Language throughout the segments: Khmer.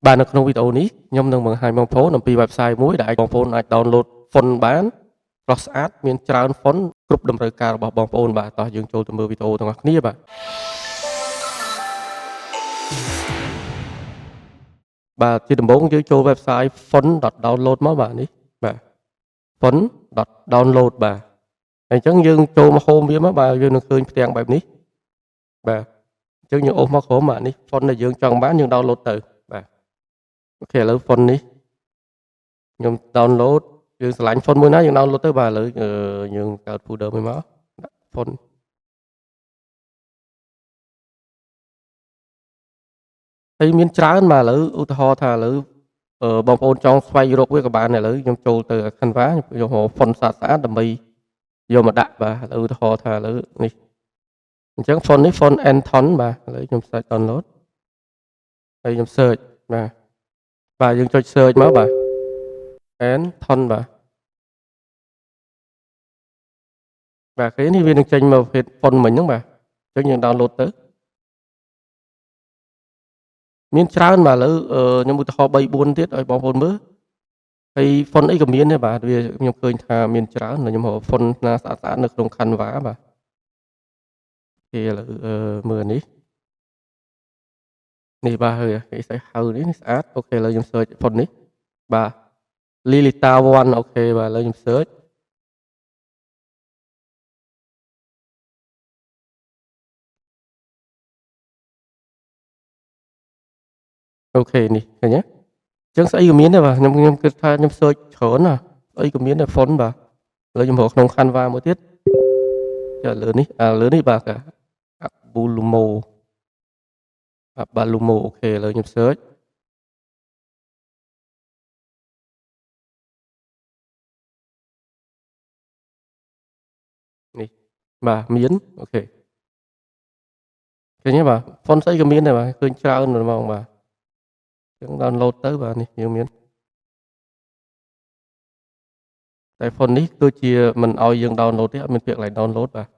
Bạn ởក្នុងវីដេអូនេះខ្ញុំនឹងបង្ហាញបងប្អូនអំពី website មួយដែលបងប្អូនអាច download font បានស្រស់ស្អាតមានច្រើន font គ្រប់តម្រូវការរបស់បងប្អូនបាទតោះយើងចូលទៅមើលវីដេអូទាំងអស់គ្នាបាទបាទជាដំបូងយើងចូល website font.download មកបាទនេះបាទ font.download បាទហើយអញ្ចឹងយើងចូលមក home វាមកបាទយើងនឹងឃើញផ្ទាំងបែបនេះបាទអញ្ចឹងយើងអូសមកក្រោមបាទនេះ font ដែលយើងចង់បានយើង download ទៅបាទអូខេឥឡូវ font នេះខ្ញុំ download យើងឆ្លាញ់ font មួយណាយើង download ទៅបាទឥឡូវយើងកើត folder មួយមកដាក់ font ហើយមានច្រើនបាទឥឡូវឧទាហរណ៍ថាឥឡូវបងប្អូនចង់ស្វែងរកវាក៏បានឥឡូវខ្ញុំចូលទៅ Canva ខ្ញុំយក font ស្អាតៗដើម្បីយកមកដាក់បាទឥឡូវឧទាហរណ៍ថាឥឡូវនេះអញ្ចឹង font នេះ font Anton បាទឥឡូវខ្ញុំ search download ហើយខ្ញុំ search បាទយើងចុច search មកបាទ Anton បាទគេនេះវានឹងចេញមកប្រភេទ font មិញហ្នឹងបាទអញ្ចឹងយើង download ទៅមានច្រើនបាទឥឡូវខ្ញុំឧទាហរណ៍ 3 4 ទៀតឲ្យបងប្អូនមើលហើយ font អីក៏មានដែរបាទវាខ្ញុំឃើញថាមានច្រើនខ្ញុំរក font ណាស្អាតៗនៅក្នុង Canva បាទគេឥឡូវមើលនេះបាទគេស្អីហៅនេះស្អាតអូខេឥឡូវខ្ញុំ search font នេះបាទ Lilita 1អូខេបាទឥឡូវខ្ញុំ search អូខេនេះឃើញទេអញ្ចឹងស្អីក៏មានដែរបាទខ្ញុំគិតថាខ្ញុំ search ច្រើនណាស្អីក៏មានដែរ font បាទឥឡូវខ្ញុំរកក្នុង Canva មួយទៀតចុះលើនេះបាទ Abulumo អូខេឥឡូវខ្ញុំ search នេះបាទមានអូខេឃើញទេបាទ font ស្អីក៏មានដែរបាទឃើញច្រើនហ្មងបាទអញ្ចឹង download ទៅបាទនេះយើងមានតែ font នេះគឺជាមិនឲ្យយើង download ទេអត់មានពាក្យកន្លែង download បាទ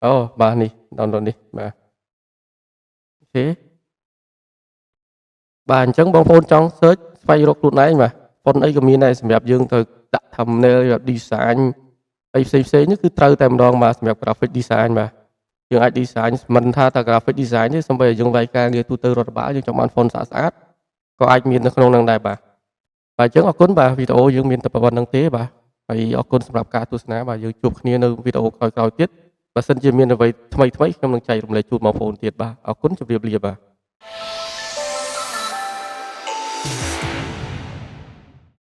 អូបាទនេះ download នេះបាទអូខេបាទអញ្ចឹងបងប្អូនចង់ search ស្វែងរកខ្លួនឯងបាទ font អីក៏មានដែរសម្រាប់យើងទៅដាក់ thumbnail សម្រាប់ design អីផ្សេងៗនេះគឺត្រូវតែម្ដងបាទសម្រាប់ graphic design បាទយើងអាច design មិនថាតែ graphic design ទេសូម្បីតែយើងវាយការងារទូទៅរដ្ឋបាលយើងចង់បាន font ស្អាតៗក៏អាចមាននៅក្នុងហ្នឹងដែរបាទអញ្ចឹងអរគុណបាទវីដេអូយើងមានតែប៉ុណ្្នឹងទេបាទហើយអរគុណសម្រាប់ការទស្សនាបាទយើងជួបគ្នានៅវីដេអូក្រោយៗទៀតបើសិនជាមានអ្វីថ្មីៗខ្ញុំនឹងចែករំលែកជូនបងប្អូនទៀតបាទអរគុណជម្រាបលាបាទ